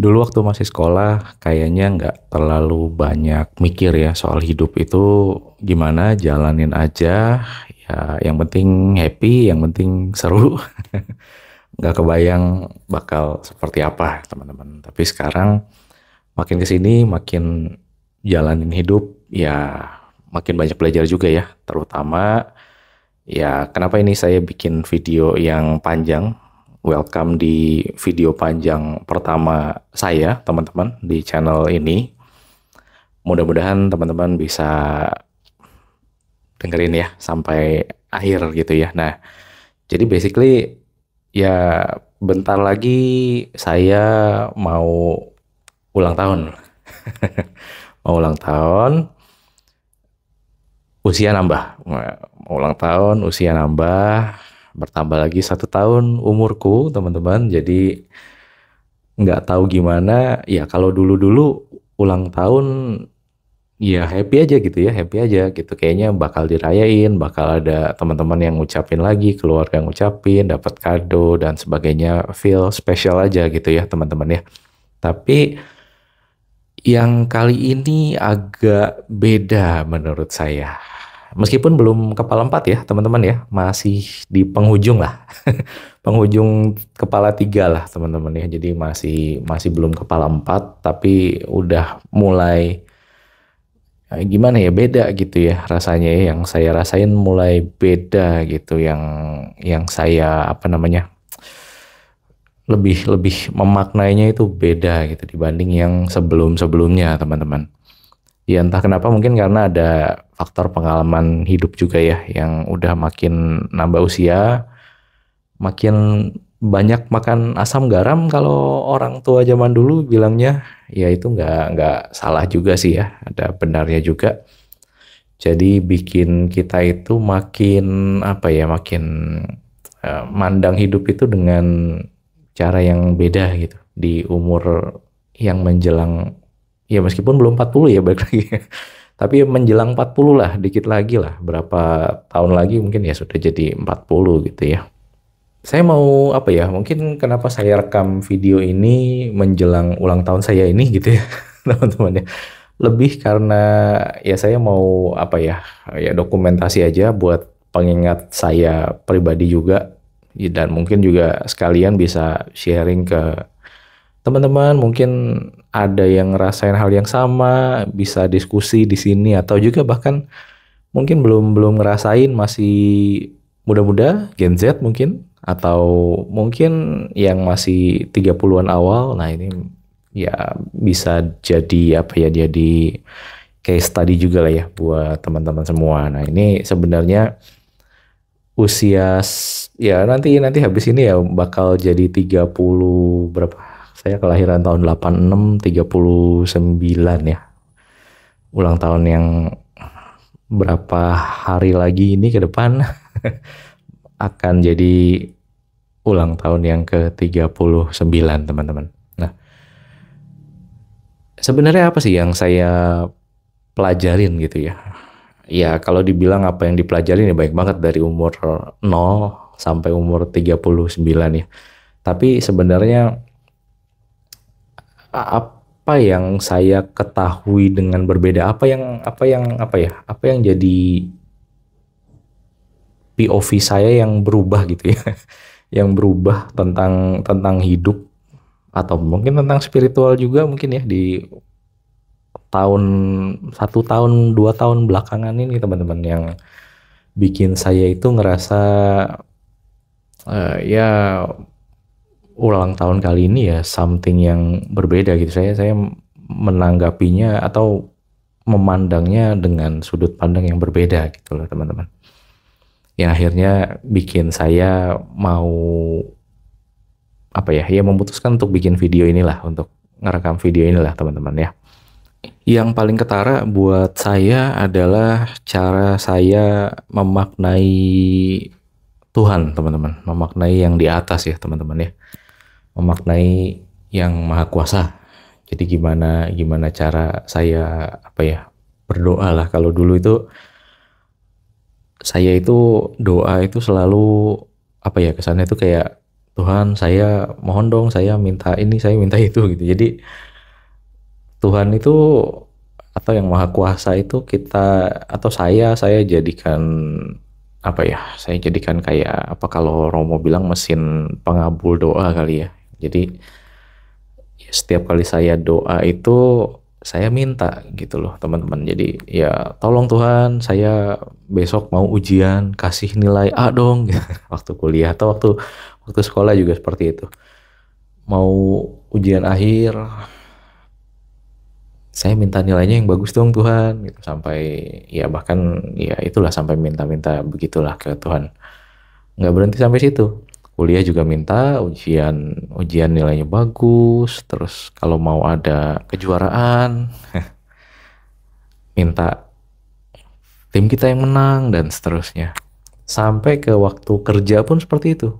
Dulu waktu masih sekolah kayaknya nggak terlalu banyak mikir ya soal hidup itu gimana, jalanin aja. Ya yang penting happy, yang penting seru. Nggak kebayang bakal seperti apa teman-teman. Tapi sekarang makin kesini makin jalanin hidup ya makin banyak belajar juga ya. Terutama ya kenapa ini saya bikin video yang panjang. Welcome di video panjang pertama saya, teman-teman, di channel ini. Mudah-mudahan teman-teman bisa dengerin ya sampai akhir gitu ya. Nah, jadi basically ya bentar lagi saya mau ulang tahun. Mau ulang tahun, usia nambah. Mau ulang tahun, usia nambah, bertambah lagi 1 tahun umurku, teman-teman. Jadi nggak tahu gimana ya kalau dulu-dulu ulang tahun ya happy aja gitu ya, happy aja gitu, kayaknya bakal dirayain, bakal ada teman-teman yang ngucapin lagi, keluarga yang ngucapin, dapat kado dan sebagainya, feel special aja gitu ya teman-teman ya. Tapi yang kali ini agak beda menurut saya, meskipun belum kepala empat ya teman-teman ya, masih di penghujung lah. Penghujung kepala tiga lah teman-teman ya. Jadi masih masih belum kepala empat, tapi udah mulai gimana ya, beda gitu ya rasanya ya. Yang saya rasain mulai beda gitu. Yang saya apa namanya, lebih lebih memaknainya itu beda gitu dibanding yang sebelum-sebelumnya teman-teman. Ya entah kenapa, mungkin karena ada faktor pengalaman hidup juga ya, yang udah makin nambah usia makin banyak makan asam garam kalau orang tua zaman dulu bilangnya. Ya itu nggak salah juga sih ya, ada benarnya juga. Jadi bikin kita itu makin apa ya, makin mandang hidup itu dengan cara yang beda gitu di umur yang menjelang, ya meskipun belum 40 ya, balik lagi. Tapi menjelang 40 lah, dikit lagi lah, berapa tahun lagi mungkin ya sudah jadi 40 gitu ya. Saya mau apa ya? Mungkin kenapa saya rekam video ini menjelang ulang tahun saya ini gitu ya, teman-teman ya. Lebih karena ya saya mau apa ya? Ya dokumentasi aja buat pengingat saya pribadi juga. Ya, dan mungkin juga sekalian bisa sharing ke teman-teman. Mungkin ada yang ngerasain hal yang sama, bisa diskusi di sini, atau juga bahkan mungkin belum belum ngerasain, masih muda-muda, Gen Z mungkin, atau mungkin yang masih 30-an awal. Nah, ini ya bisa jadi apa ya, jadi case study juga lah ya buat teman-teman semua. Nah, ini sebenarnya usia ya nanti nanti habis ini ya bakal jadi 30 berapa? Saya kelahiran tahun 86, 39 ya. Ulang tahun yang berapa hari lagi ini ke depan akan jadi ulang tahun yang ke-39 teman-teman. Nah, sebenarnya apa sih yang saya pelajarin gitu ya? Ya kalau dibilang apa yang dipelajarin ya baik banget dari umur 0 sampai umur 39 ya. Tapi sebenarnya apa yang saya ketahui dengan berbeda, apa yang jadi POV saya yang berubah gitu ya. Yang berubah tentang tentang hidup, atau mungkin tentang spiritual juga mungkin ya, di tahun 1 tahun 2 tahun belakangan ini teman-teman, yang bikin saya itu ngerasa ya ulang tahun kali ini ya something yang berbeda gitu. Saya menanggapinya atau memandangnya dengan sudut pandang yang berbeda gitu loh teman-teman. Yang akhirnya bikin saya mau apa ya, ya memutuskan untuk bikin video inilah, untuk ngerekam video inilah teman-teman ya. Yang paling ketara buat saya adalah cara saya memaknai Tuhan teman-teman, memaknai yang di atas ya teman-teman ya, memaknai yang maha kuasa. Jadi gimana gimana cara saya apa ya, berdoa lah. Kalau dulu itu saya itu doa itu selalu apa ya, kesannya itu kayak Tuhan saya mohon dong, saya minta ini, saya minta itu gitu. Jadi Tuhan itu atau yang maha kuasa itu kita atau saya jadikan apa ya, saya jadikan kayak apa kalau Romo bilang mesin pengabul doa kali ya. Jadi setiap kali saya doa itu saya minta gitu loh teman-teman. Jadi ya tolong Tuhan, saya besok mau ujian, kasih nilai A dong gitu. Waktu kuliah atau waktu waktu sekolah juga seperti itu. Mau ujian akhir, saya minta nilainya yang bagus dong Tuhan gitu, sampai ya bahkan ya itulah sampai minta-minta begitulah ke Tuhan. Nggak berhenti sampai situ. Kuliah juga minta ujian ujian nilainya bagus, terus kalau mau ada kejuaraan minta tim kita yang menang dan seterusnya. Sampai ke waktu kerja pun seperti itu.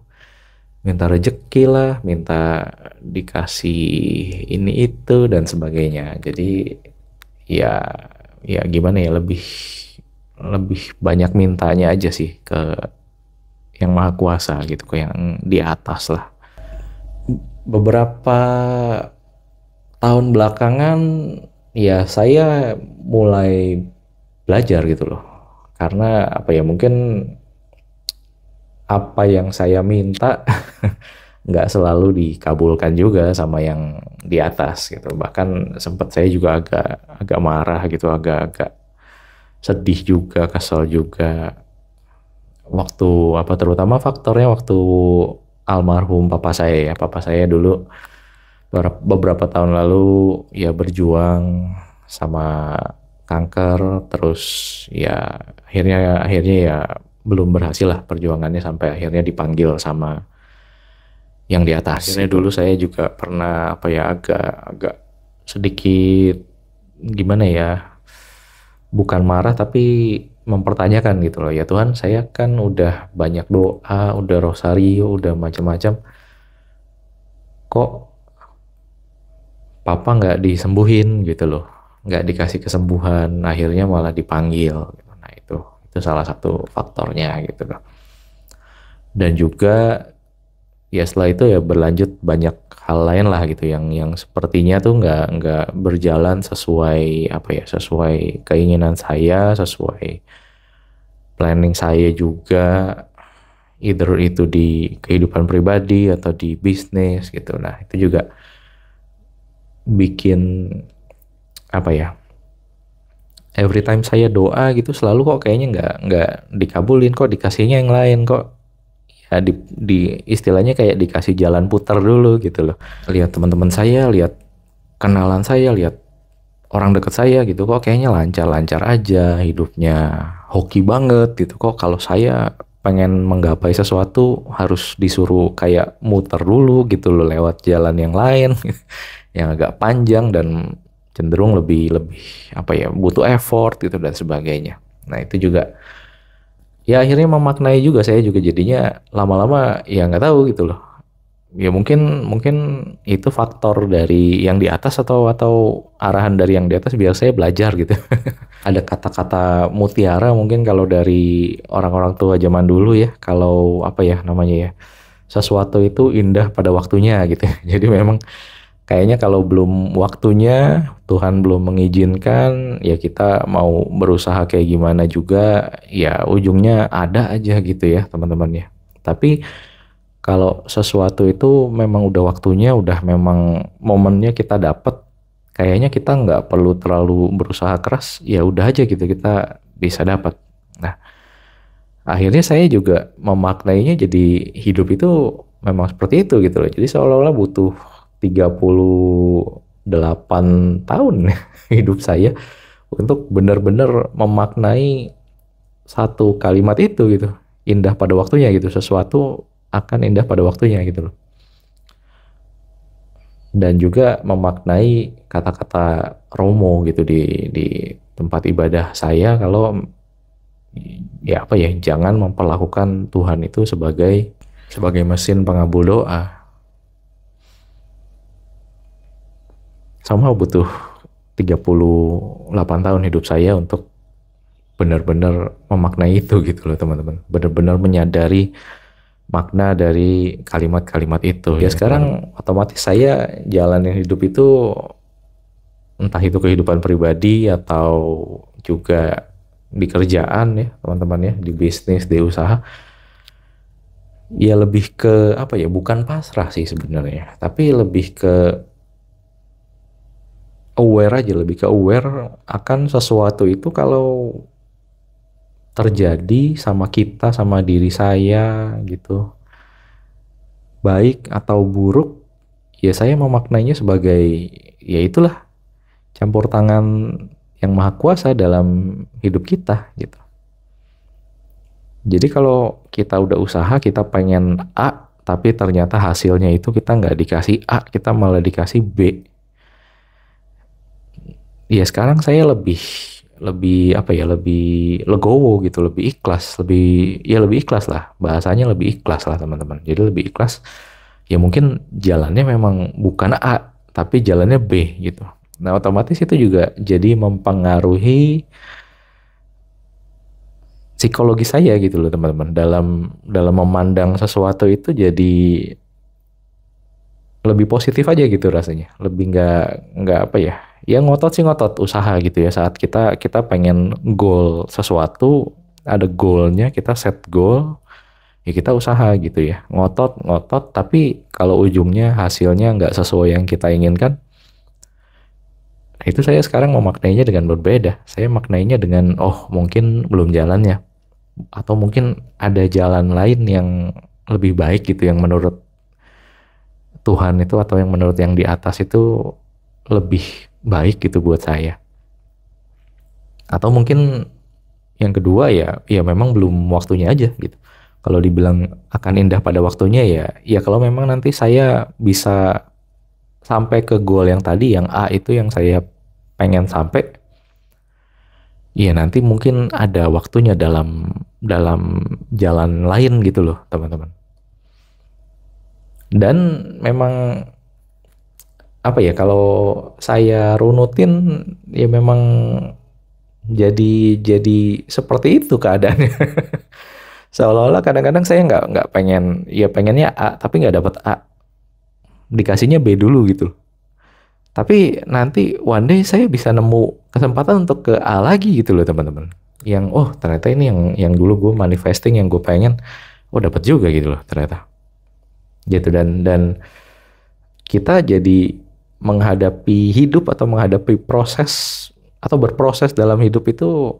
Minta rejeki lah, minta dikasih ini itu dan sebagainya. Jadi ya ya gimana ya, lebih lebih banyak mintanya aja sih ke yang maha kuasa gitu, ke yang di atas lah. Beberapa tahun belakangan ya saya mulai belajar gitu loh. Karena apa ya, mungkin apa yang saya minta nggak selalu dikabulkan juga sama yang di atas gitu. Bahkan sempat saya juga agak agak marah gitu, agak-agak sedih juga, kesel juga. Waktu apa, terutama faktornya waktu almarhum papa saya ya. Papa saya dulu beberapa tahun lalu ya berjuang sama kanker, terus ya akhirnya ya belum berhasil lah perjuangannya sampai akhirnya dipanggil sama yang di atas. Akhirnya dulu saya juga pernah apa ya, agak agak sedikit gimana ya, bukan marah tapi mempertanyakan gitu loh. Ya Tuhan, saya kan udah banyak doa, udah rosario, udah macam-macam, kok papa nggak disembuhin gitu loh, nggak dikasih kesembuhan, akhirnya malah dipanggil gitu. Nah itu salah satu faktornya gitu loh. Dan juga ya setelah itu ya berlanjut banyak hal lain lah gitu yang sepertinya tuh nggak berjalan sesuai apa ya, sesuai keinginan saya, sesuai planning saya juga, either itu di kehidupan pribadi atau di bisnis gitu. Nah itu juga bikin apa ya, every time saya doa gitu selalu kok kayaknya nggak dikabulin, kok dikasihnya yang lain, kok ya di istilahnya kayak dikasih jalan putar dulu gitu loh. Lihat teman-teman saya, lihat kenalan saya, lihat orang dekat saya gitu, kok kayaknya lancar-lancar aja hidupnya, hoki banget gitu. Kok kalau saya pengen menggapai sesuatu harus disuruh kayak muter dulu gitu loh, lewat jalan yang lain yang agak panjang dan cenderung lebih lebih apa ya, butuh effort gitu dan sebagainya. Nah itu juga ya akhirnya memaknai juga, saya juga jadinya lama-lama ya nggak tahu gitu loh. Ya mungkin mungkin itu faktor dari yang di atas atau arahan dari yang di atas biar saya belajar gitu. Ada kata-kata mutiara mungkin kalau dari orang-orang tua zaman dulu ya, kalau apa ya namanya ya, sesuatu itu indah pada waktunya gitu. Jadi memang kayaknya kalau belum waktunya, Tuhan belum mengizinkan, ya kita mau berusaha kayak gimana juga, ya ujungnya ada aja gitu ya teman-teman ya. Tapi kalau sesuatu itu memang udah waktunya, udah memang momennya kita dapat, kayaknya kita nggak perlu terlalu berusaha keras, ya udah aja gitu kita bisa dapat. Nah, akhirnya saya juga memaknainya jadi hidup itu memang seperti itu gitu loh. Jadi seolah-olah butuh 38 tahun hidup saya untuk benar-benar memaknai satu kalimat itu gitu. Indah pada waktunya gitu. Sesuatu akan indah pada waktunya gitu loh. Dan juga memaknai kata-kata Romo gitu di tempat ibadah saya, kalau ya apa ya, jangan memperlakukan Tuhan itu sebagai mesin pengabul doa. Sama butuh 38 tahun hidup saya untuk benar-benar memaknai itu gitu loh teman-teman. Benar-benar menyadari makna dari kalimat-kalimat itu. Ya sekarang otomatis saya jalanin hidup itu, entah itu kehidupan pribadi atau juga di kerjaan ya teman-teman ya, di bisnis, di usaha, ya lebih ke apa ya, bukan pasrah sih sebenarnya, tapi lebih ke aware aja, lebih ke aware akan sesuatu itu kalau terjadi sama kita, sama diri saya gitu, baik atau buruk, ya saya memaknainya sebagai, ya itulah campur tangan yang maha kuasa dalam hidup kita gitu. Jadi kalau kita udah usaha, kita pengen A, tapi ternyata hasilnya itu kita nggak dikasih A, kita malah dikasih B. Ya sekarang saya lebih lebih apa ya, lebih legowo gitu, lebih ikhlas, lebih ikhlas lah, bahasanya lebih ikhlas lah teman-teman. Jadi lebih ikhlas, ya mungkin jalannya memang bukan A tapi jalannya B gitu. Nah otomatis itu juga jadi mempengaruhi psikologi saya gitu loh teman-teman, dalam dalam memandang sesuatu itu jadi lebih positif aja gitu rasanya, lebih nggak apa ya, ya ngotot sih, ngotot usaha gitu ya, saat kita kita pengen goal sesuatu, ada goalnya, kita set goal, ya kita usaha gitu ya, ngotot ngotot, tapi kalau ujungnya hasilnya nggak sesuai yang kita inginkan, nah itu saya sekarang memaknainya dengan berbeda. Saya maknainya dengan, oh mungkin belum jalannya, atau mungkin ada jalan lain yang lebih baik gitu, yang menurut Tuhan itu atau yang menurut yang di atas itu lebih baik gitu buat saya. Atau mungkin yang kedua ya, ya memang belum waktunya aja gitu. Kalau dibilang akan indah pada waktunya, ya ya kalau memang nanti saya bisa sampai ke goal yang tadi, yang A itu yang saya pengen sampai, ya nanti mungkin ada waktunya dalam dalam jalan lain gitu loh teman-teman. Dan memang apa ya, kalau saya runutin ya memang jadi seperti itu keadaannya. Seolah-olah kadang-kadang saya nggak pengen, ya pengennya A tapi nggak dapat A, dikasihnya B dulu gitu. Tapi nanti one day saya bisa nemu kesempatan untuk ke A lagi gitu loh teman-teman. Yang oh ternyata ini yang dulu gue manifesting, yang gue pengen, oh dapat juga gitu loh ternyata. Gitu. Dan kita jadi menghadapi hidup atau menghadapi proses atau berproses dalam hidup itu,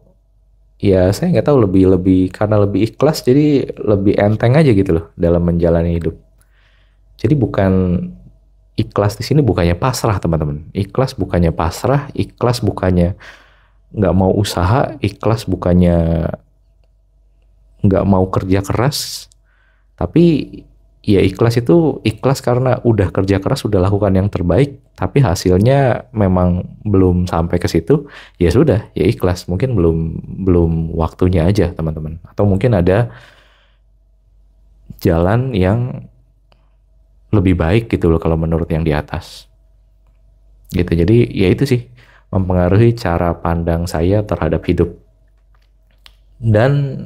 ya saya nggak tahu, lebih lebih karena lebih ikhlas jadi lebih enteng aja gitu loh dalam menjalani hidup. Jadi bukan, ikhlas di sini bukannya pasrah teman-teman, ikhlas bukannya pasrah, ikhlas bukannya nggak mau usaha, ikhlas bukannya nggak mau kerja keras, tapi ya ikhlas itu ikhlas karena udah kerja keras, udah lakukan yang terbaik, tapi hasilnya memang belum sampai ke situ, ya sudah, ya ikhlas, mungkin belum belum waktunya aja teman-teman, atau mungkin ada jalan yang lebih baik gitu loh kalau menurut yang di atas gitu. Jadi ya itu sih mempengaruhi cara pandang saya terhadap hidup. Dan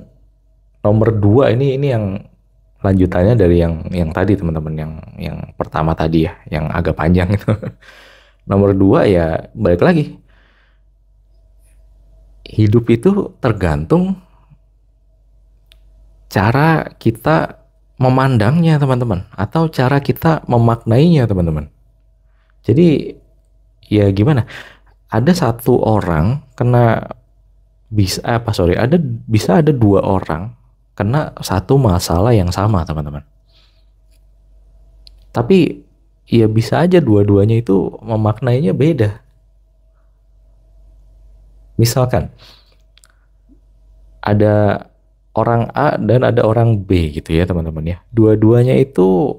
nomor dua, ini yang lanjutannya dari yang tadi teman-teman, yang pertama tadi ya, yang agak panjang itu. Nomor dua ya balik lagi, hidup itu tergantung cara kita memandangnya teman-teman, atau cara kita memaknainya teman-teman. Jadi ya gimana, ada satu orang kena, bisa ada dua orang kena satu masalah yang sama teman-teman, tapi ya bisa aja dua-duanya itu memaknainya beda. Misalkan ada orang A dan ada orang B gitu ya teman-teman ya, dua-duanya itu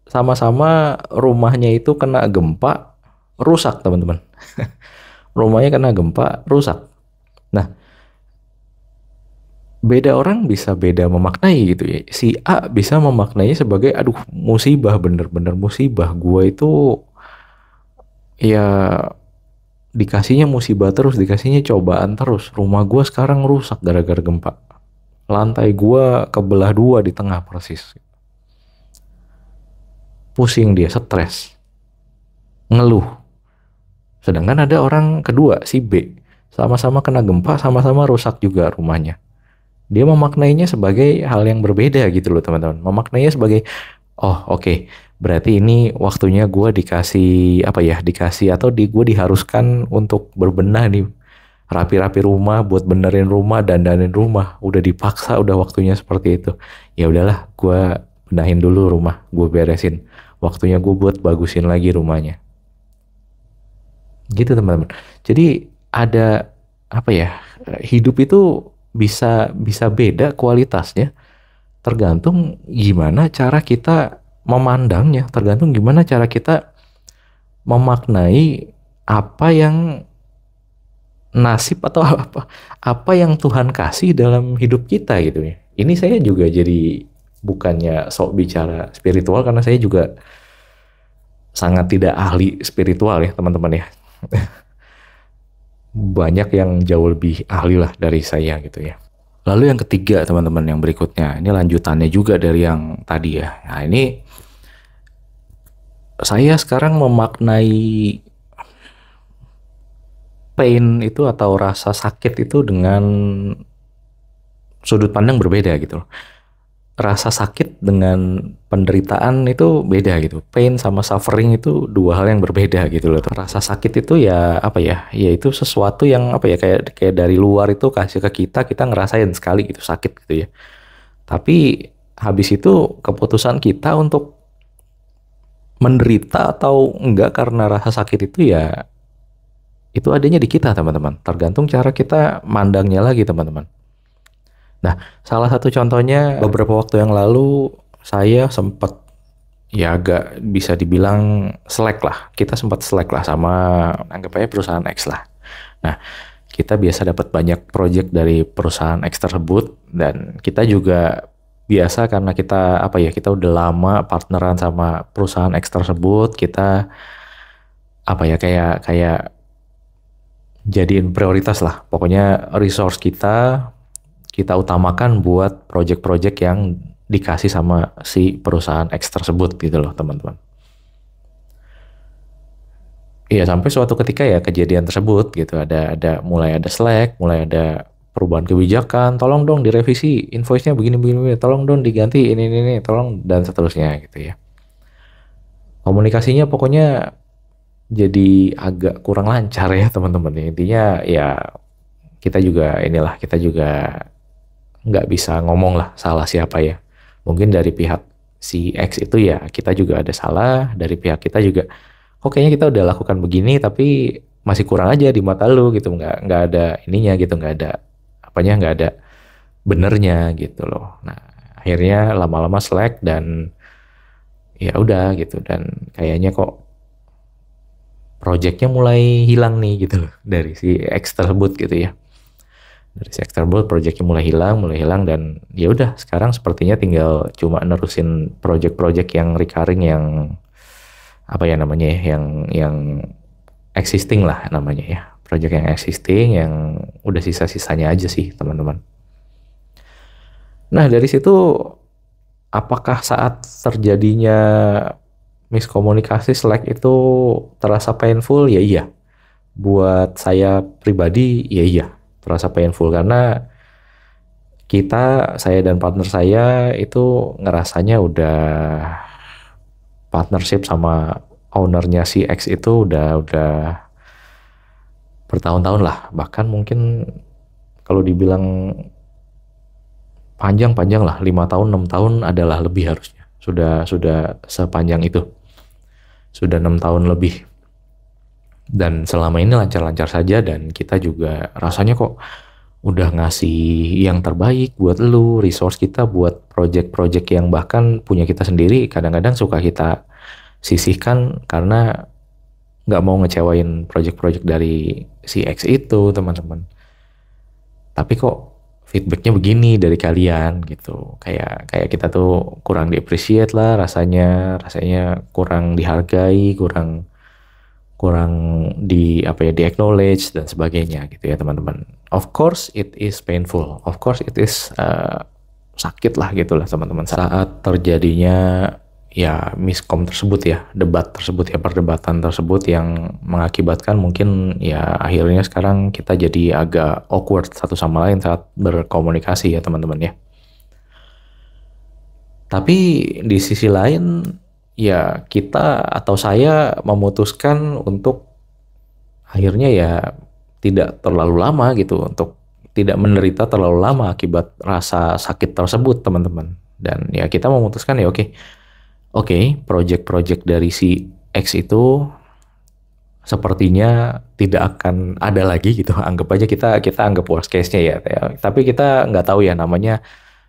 sama-sama rumahnya itu kena gempa, rusak teman-teman. Rumahnya kena gempa, rusak. Nah, beda orang bisa beda memaknai gitu ya. Si A bisa memaknainya sebagai, aduh musibah, bener-bener musibah. Gue itu ya dikasihnya musibah terus, dikasihnya cobaan terus. Rumah gue sekarang rusak gara-gara gempa. Lantai gue kebelah dua di tengah persis. pusing dia, stres, ngeluh. Sedangkan ada orang kedua, si B, sama-sama kena gempa, sama-sama rusak juga rumahnya. Dia memaknainya sebagai hal yang berbeda gitu loh teman-teman. Memaknainya sebagai, oh oke, berarti ini waktunya gue dikasih apa ya, dikasih atau gue diharuskan untuk berbenah nih, rapi-rapi rumah, buat benerin rumah, dandanin rumah. Udah dipaksa, udah waktunya seperti itu. Ya udahlah, gue benahin dulu rumah, gue beresin. Waktunya gue buat bagusin lagi rumahnya. Gitu teman-teman. Jadi ada apa ya? Hidup itu bisa bisa beda kualitasnya, tergantung gimana cara kita memandangnya, tergantung gimana cara kita memaknai apa yang nasib atau apa yang Tuhan kasih dalam hidup kita gitu ya. Ini saya juga jadi bukannya sok bicara spiritual karena saya juga sangat tidak ahli spiritual ya teman-teman ya. Banyak yang jauh lebih ahli lah dari saya gitu ya. Lalu yang ketiga teman-teman, yang berikutnya, ini lanjutannya juga dari yang tadi ya. Nah ini saya sekarang memaknai pain itu atau rasa sakit itu dengan sudut pandang berbeda gitu loh. Rasa sakit dengan penderitaan itu beda gitu. Pain sama suffering itu dua hal yang berbeda gitu loh. Rasa sakit itu ya apa ya? Ya itu sesuatu yang apa ya, kayak dari luar itu kasih ke kita ngerasain sekali gitu sakit gitu ya. Tapi habis itu keputusan kita untuk menderita atau enggak karena rasa sakit itu ya itu adanya di kita teman-teman. Tergantung cara kita mandangnya lagi teman-teman. Nah, salah satu contohnya beberapa waktu yang lalu saya sempat ya agak bisa dibilang slack lah. Kita sempat slack lah sama anggap aja perusahaan X lah. Nah, kita biasa dapat banyak project dari perusahaan X tersebut dan kita juga biasa karena kita apa ya, kita udah lama partneran sama perusahaan X tersebut, kita apa ya kayak jadiin prioritas lah. Pokoknya resource kita utamakan buat project-project yang dikasih sama si perusahaan X tersebut gitu loh teman-teman. Iya sampai suatu ketika ya kejadian tersebut gitu, mulai ada slack, mulai ada perubahan kebijakan, tolong dong direvisi invoice-nya begini, tolong dong diganti ini, tolong, dan seterusnya gitu ya. Komunikasinya pokoknya jadi agak kurang lancar ya teman-teman. Intinya ya kita juga nggak bisa ngomong lah salah siapa ya. Mungkin dari pihak si X itu ya kita juga ada salah, dari pihak kita juga kok kayaknya kita udah lakukan begini tapi masih kurang aja di mata lu gitu, nggak ada ininya gitu, nggak ada benernya gitu loh. Nah akhirnya lama-lama slack dan ya udah gitu, dan kayaknya kok projectnya mulai hilang nih gitu loh dari si X tersebut gitu ya. Dari si X tersebut projectnya mulai hilang dan ya udah sekarang sepertinya tinggal cuma nerusin project-project yang recurring, yang apa ya namanya ya, yang existing lah namanya ya. Project yang existing yang udah sisa-sisanya aja sih teman-teman. Nah dari situ apakah saat terjadinya miskomunikasi slack itu terasa painful? Ya iya. Buat saya pribadi ya iya terasa painful karena saya dan partner saya itu ngerasanya udah partnership sama ownernya si X itu udah bertahun-tahun lah, bahkan mungkin kalau dibilang panjang lah 5 tahun 6 tahun adalah lebih harusnya, sudah sepanjang itu, sudah 6 tahun lebih. Dan selama ini lancar-lancar saja dan kita juga rasanya kok udah ngasih yang terbaik buat lu, resource kita buat project-project yang bahkan punya kita sendiri kadang-kadang suka kita sisihkan karena nggak mau ngecewain project-project dari si X itu teman-teman. Tapi kok feedbacknya begini dari kalian gitu, kayak kita tuh kurang di-appreciate lah rasanya kurang dihargai, kurang di acknowledge dan sebagainya gitu ya teman-teman. Of course it is painful, of course it is sakit lah gitulah teman-teman saat terjadinya ya miskom tersebut ya, debat tersebut ya, perdebatan tersebut yang mengakibatkan mungkin ya akhirnya sekarang kita jadi agak awkward satu sama lain saat berkomunikasi ya teman-teman ya. Tapi di sisi lain ya kita atau saya memutuskan untuk akhirnya ya tidak terlalu lama gitu, untuk tidak menderita terlalu lama akibat rasa sakit tersebut teman-teman. Dan ya kita memutuskan ya oke, project-project dari si X itu sepertinya tidak akan ada lagi gitu. Anggap aja kita anggap worst case-nya ya. Tapi kita nggak tahu ya, namanya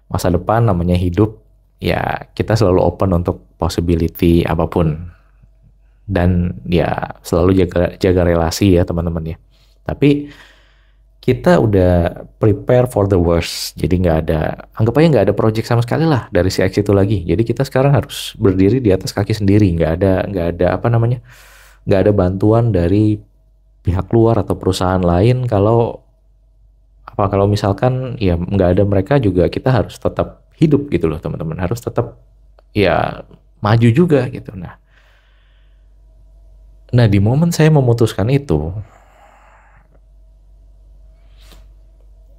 masa depan, namanya hidup. Ya kita selalu open untuk possibility apapun. Dan ya selalu jaga relasi ya teman-teman ya. Tapi kita udah prepare for the worst. Jadi nggak ada, anggap aja nggak ada project sama sekali lah dari si X itu lagi. Jadi kita sekarang harus berdiri di atas kaki sendiri. Nggak ada apa namanya, nggak ada bantuan dari pihak luar atau perusahaan lain. Kalau misalkan ya nggak ada mereka juga, kita harus tetap hidup gitu loh teman-teman. Harus tetap ya maju juga gitu. Nah di momen saya memutuskan itu,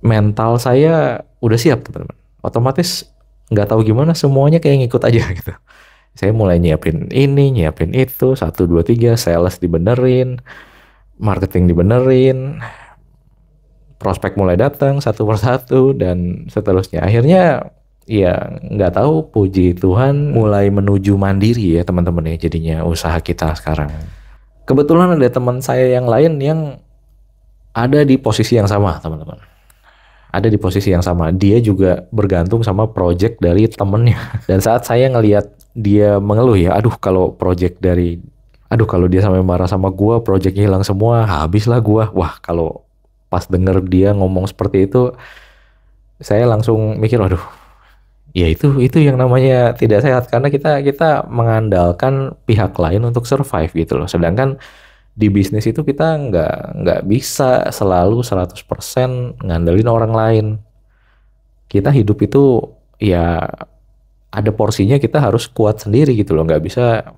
mental saya udah siap teman-teman. Otomatis nggak tahu gimana semuanya kayak ngikut aja gitu. Saya mulai nyiapin ini, nyiapin itu, 1, 2, 3, sales dibenerin, marketing dibenerin, prospek mulai datang satu persatu dan seterusnya. Akhirnya ya nggak tahu, puji Tuhan mulai menuju mandiri ya teman-teman ya jadinya usaha kita sekarang. Kebetulan ada teman saya yang lain yang ada di posisi yang sama teman-teman. Ada di posisi yang sama. Dia juga bergantung sama project dari temennya. Dan saat saya ngelihat dia mengeluh ya, kalau dia sampai marah sama gua, projectnya hilang semua, habislah gua. Wah, kalau pas denger dia ngomong seperti itu, saya langsung mikir, ya itu yang namanya tidak sehat, karena kita mengandalkan pihak lain untuk survive gitu loh. Sedangkan di bisnis itu kita nggak bisa selalu 100% ngandelin orang lain. Kita hidup itu ya ada porsinya, kita harus kuat sendiri gitu loh. Nggak bisa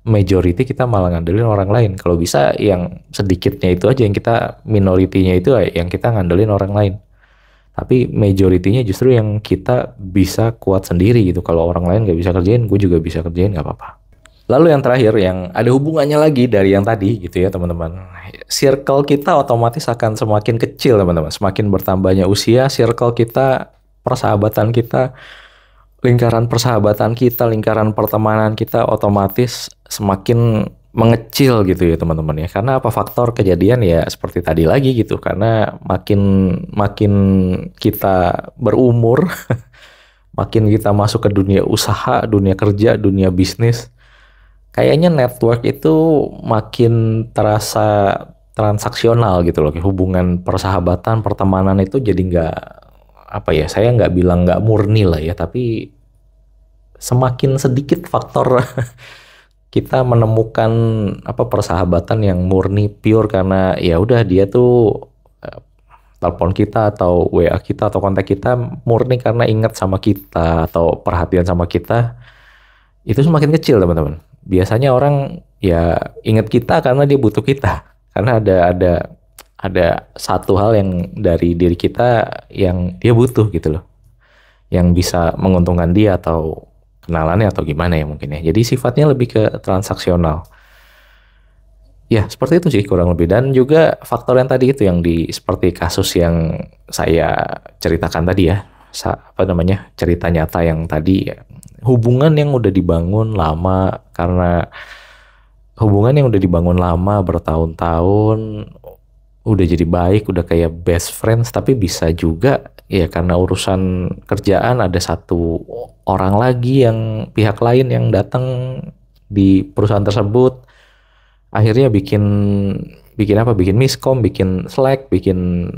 majority kita malah ngandelin orang lain. Kalau bisa yang sedikitnya itu aja, yang kita minoritinya itu yang kita ngandelin orang lain. Tapi majoritinya justru yang kita bisa kuat sendiri gitu. Kalau orang lain nggak bisa kerjain, gue juga bisa kerjain, nggak apa-apa. Lalu yang terakhir yang ada hubungannya lagi dari yang tadi gitu ya teman-teman. Circle kita otomatis akan semakin kecil teman-teman. Semakin bertambahnya usia, circle kita, persahabatan kita, lingkaran persahabatan kita, lingkaran pertemanan kita otomatis semakin mengecil gitu ya teman-teman ya. Karena apa, faktor kejadian ya seperti tadi lagi gitu. Karena makin kita berumur, makin kita masuk ke dunia usaha, dunia kerja, dunia bisnis, kayaknya network itu makin terasa transaksional gitu loh. Hubungan persahabatan, pertemanan itu jadi saya nggak bilang nggak murni lah ya, tapi semakin sedikit faktor kita menemukan persahabatan yang murni pure, karena ya udah dia tuh telepon kita atau WA kita atau kontak kita murni karena ingat sama kita atau perhatian sama kita. Itu semakin kecil teman-teman. Biasanya orang ya ingat kita karena dia butuh kita, karena ada satu hal yang dari diri kita yang dia butuh gitu loh, yang bisa menguntungkan dia atau kenalannya atau gimana ya mungkin ya. Jadi sifatnya lebih ke transaksional. Ya seperti itu sih kurang lebih. Dan juga faktor yang tadi itu, yang seperti kasus yang saya ceritakan tadi ya, cerita nyata yang tadi ya. Hubungan yang udah dibangun lama, bertahun-tahun, udah jadi baik, udah kayak best friends, tapi bisa juga ya karena urusan kerjaan ada satu orang lagi yang pihak lain yang datang di perusahaan tersebut, akhirnya bikin miskom, bikin slack, bikin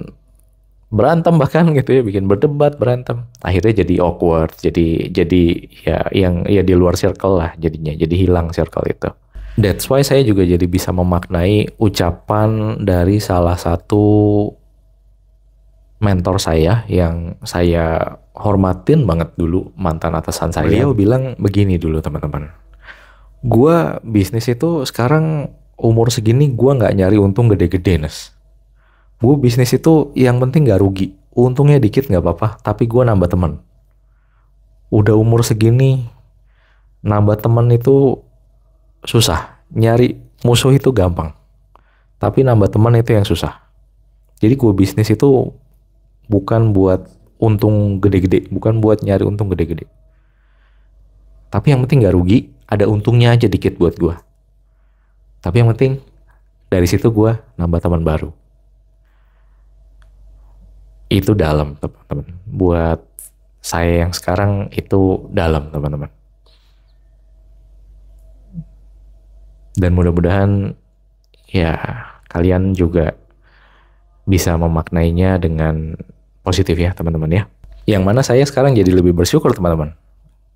berantem bahkan gitu ya, bikin berdebat, berantem, akhirnya jadi awkward, jadi ya yang ya di luar circle lah jadinya, jadi hilang circle itu. That's why saya juga jadi bisa memaknai ucapan dari salah satu mentor saya yang saya hormatin banget dulu mantan atasan saya. Beliau bilang begini dulu teman-teman. Gua bisnis itu sekarang umur segini gua nggak nyari untung gede-gede, Nes. Gue bisnis itu yang penting nggak rugi. Untungnya dikit nggak apa-apa, tapi gua nambah teman. Udah umur segini, nambah teman itu susah. Nyari musuh itu gampang. Tapi nambah teman itu yang susah. Jadi gue bisnis itu bukan buat untung gede-gede. Bukan buat nyari untung gede-gede. Tapi yang penting gak rugi. Ada untungnya aja dikit buat gue. Tapi yang penting dari situ gue nambah teman baru. Itu dalam teman-teman. Buat saya yang sekarang itu dalam teman-teman. Dan mudah-mudahan ya kalian juga bisa memaknainya dengan positif ya teman-teman ya. Yang mana saya sekarang jadi lebih bersyukur teman-teman.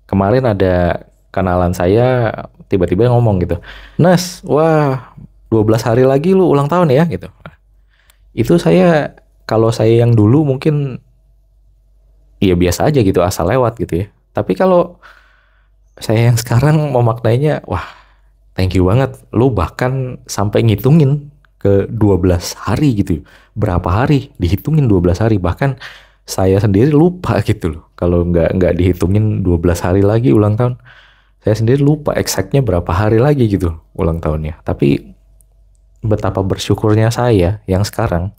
Kemarin ada kenalan saya tiba-tiba ngomong gitu. Nas, wah 12 hari lagi lu ulang tahun ya gitu. Itu saya, kalau saya yang dulu mungkin ya biasa aja gitu, asal lewat gitu ya. Tapi kalau saya yang sekarang memaknainya, wah thank you banget. Lu bahkan sampai ngitungin ke 12 hari gitu. Berapa hari? Dihitungin 12 hari. Bahkan saya sendiri lupa gitu loh. Kalau nggak dihitungin 12 hari lagi ulang tahun. Saya sendiri lupa exactnya berapa hari lagi gitu ulang tahunnya. Tapi betapa bersyukurnya saya yang sekarang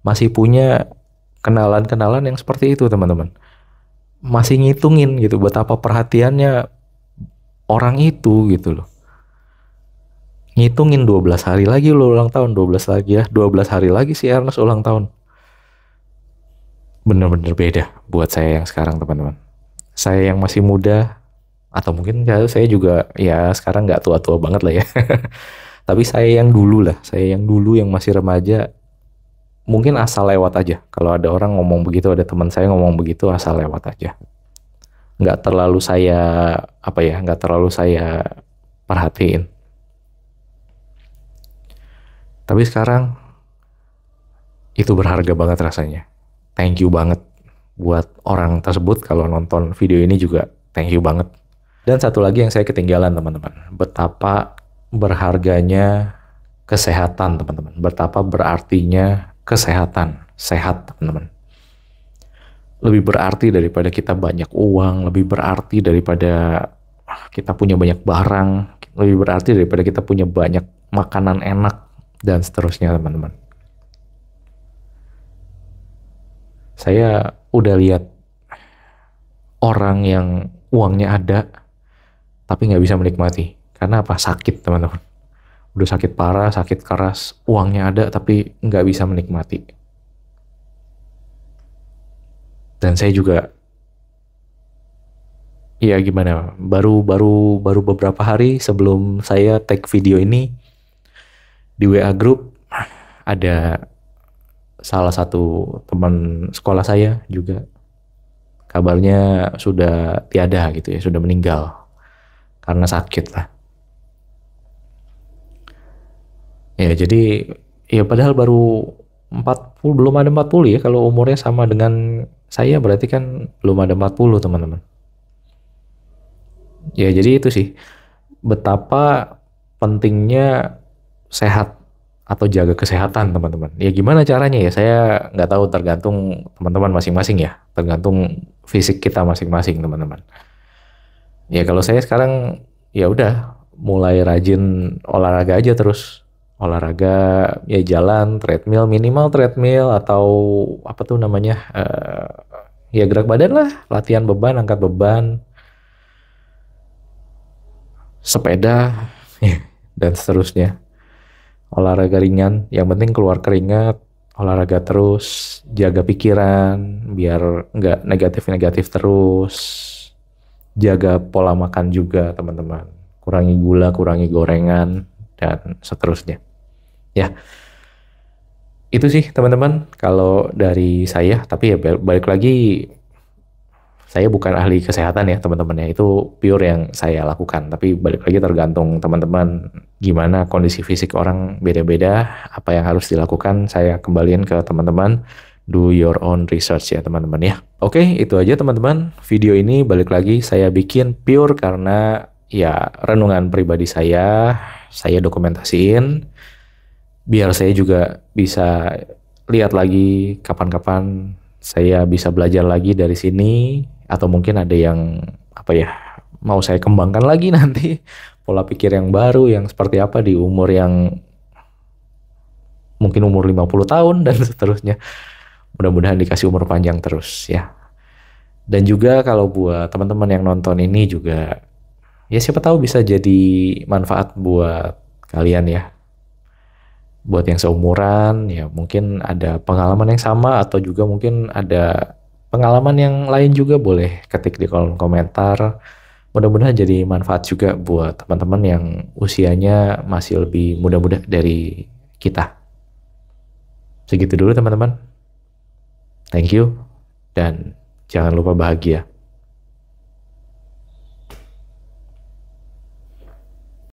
masih punya kenalan-kenalan yang seperti itu teman-teman. Masih ngitungin gitu betapa perhatiannya orang itu gitu loh. Ngitungin 12 hari lagi lo ulang tahun, 12 lagi ya, 12 hari lagi si Ernest ulang tahun. Bener-bener beda buat saya yang sekarang teman-teman. Saya yang masih muda, atau mungkin saya juga ya sekarang nggak tua-tua banget lah ya. Tapi saya yang dulu lah, saya yang dulu yang masih remaja, mungkin asal lewat aja. Kalau ada orang ngomong begitu, ada teman saya ngomong begitu, asal lewat aja. Nggak terlalu saya, nggak terlalu saya perhatiin. Tapi sekarang itu berharga banget rasanya. Thank you banget buat orang tersebut. Kalau nonton video ini juga thank you banget. Dan satu lagi yang saya ketinggalan teman-teman. Betapa berharganya kesehatan teman-teman. Betapa berartinya kesehatan. Sehat teman-teman. Lebih berarti daripada kita banyak uang. Lebih berarti daripada kita punya banyak barang. Lebih berarti daripada kita punya banyak makanan enak. Dan seterusnya teman-teman. Saya udah lihat orang yang uangnya ada tapi nggak bisa menikmati. Karena apa? Sakit teman-teman. Udah sakit parah, sakit keras, uangnya ada tapi nggak bisa menikmati. Dan saya juga ya gimana? Baru beberapa hari sebelum saya take video ini di WA group ada salah satu teman sekolah saya juga kabarnya sudah tiada gitu ya, sudah meninggal karena sakit lah. Ya jadi ya padahal baru 40, belum ada 40 ya, kalau umurnya sama dengan saya berarti kan belum ada 40 teman-teman. Ya jadi itu sih betapa pentingnya sehat atau jaga kesehatan teman-teman. Ya gimana caranya ya, saya nggak tahu, tergantung teman-teman masing-masing ya, tergantung fisik kita masing-masing teman-teman. Ya kalau saya sekarang ya udah mulai rajin olahraga aja terus. Olahraga ya jalan, treadmill, minimal treadmill atau apa tuh namanya, ya gerak badan lah, latihan beban, angkat beban, sepeda, dan seterusnya. Olahraga ringan, yang penting keluar keringat, olahraga terus, jaga pikiran, biar nggak negatif-negatif terus, jaga pola makan juga teman-teman, kurangi gula, kurangi gorengan, dan seterusnya. Ya, itu sih teman-teman kalau dari saya, tapi ya balik lagi, saya bukan ahli kesehatan ya teman-teman ya, itu pure yang saya lakukan. Tapi balik lagi tergantung teman-teman gimana kondisi fisik orang, beda-beda. Apa yang harus dilakukan saya kembaliin ke teman-teman. do your own research ya teman-teman ya. Oke, itu aja teman-teman. Video ini balik lagi saya bikin pure karena ya renungan pribadi saya dokumentasiin biar saya juga bisa lihat lagi kapan-kapan saya bisa belajar lagi dari sini, atau mungkin ada yang apa ya, mau saya kembangkan lagi nanti pola pikir yang baru yang seperti apa di umur yang mungkin umur 50 tahun dan seterusnya. Mudah-mudahan dikasih umur panjang terus ya. Dan juga kalau buat teman-teman yang nonton ini juga, ya siapa tahu bisa jadi manfaat buat kalian ya. Buat yang seumuran, ya mungkin ada pengalaman yang sama atau juga mungkin ada pengalaman yang lain juga, boleh ketik di kolom komentar. Mudah-mudahan jadi manfaat juga buat teman-teman yang usianya masih lebih muda-muda dari kita. Segitu dulu teman-teman. Thank you dan jangan lupa bahagia.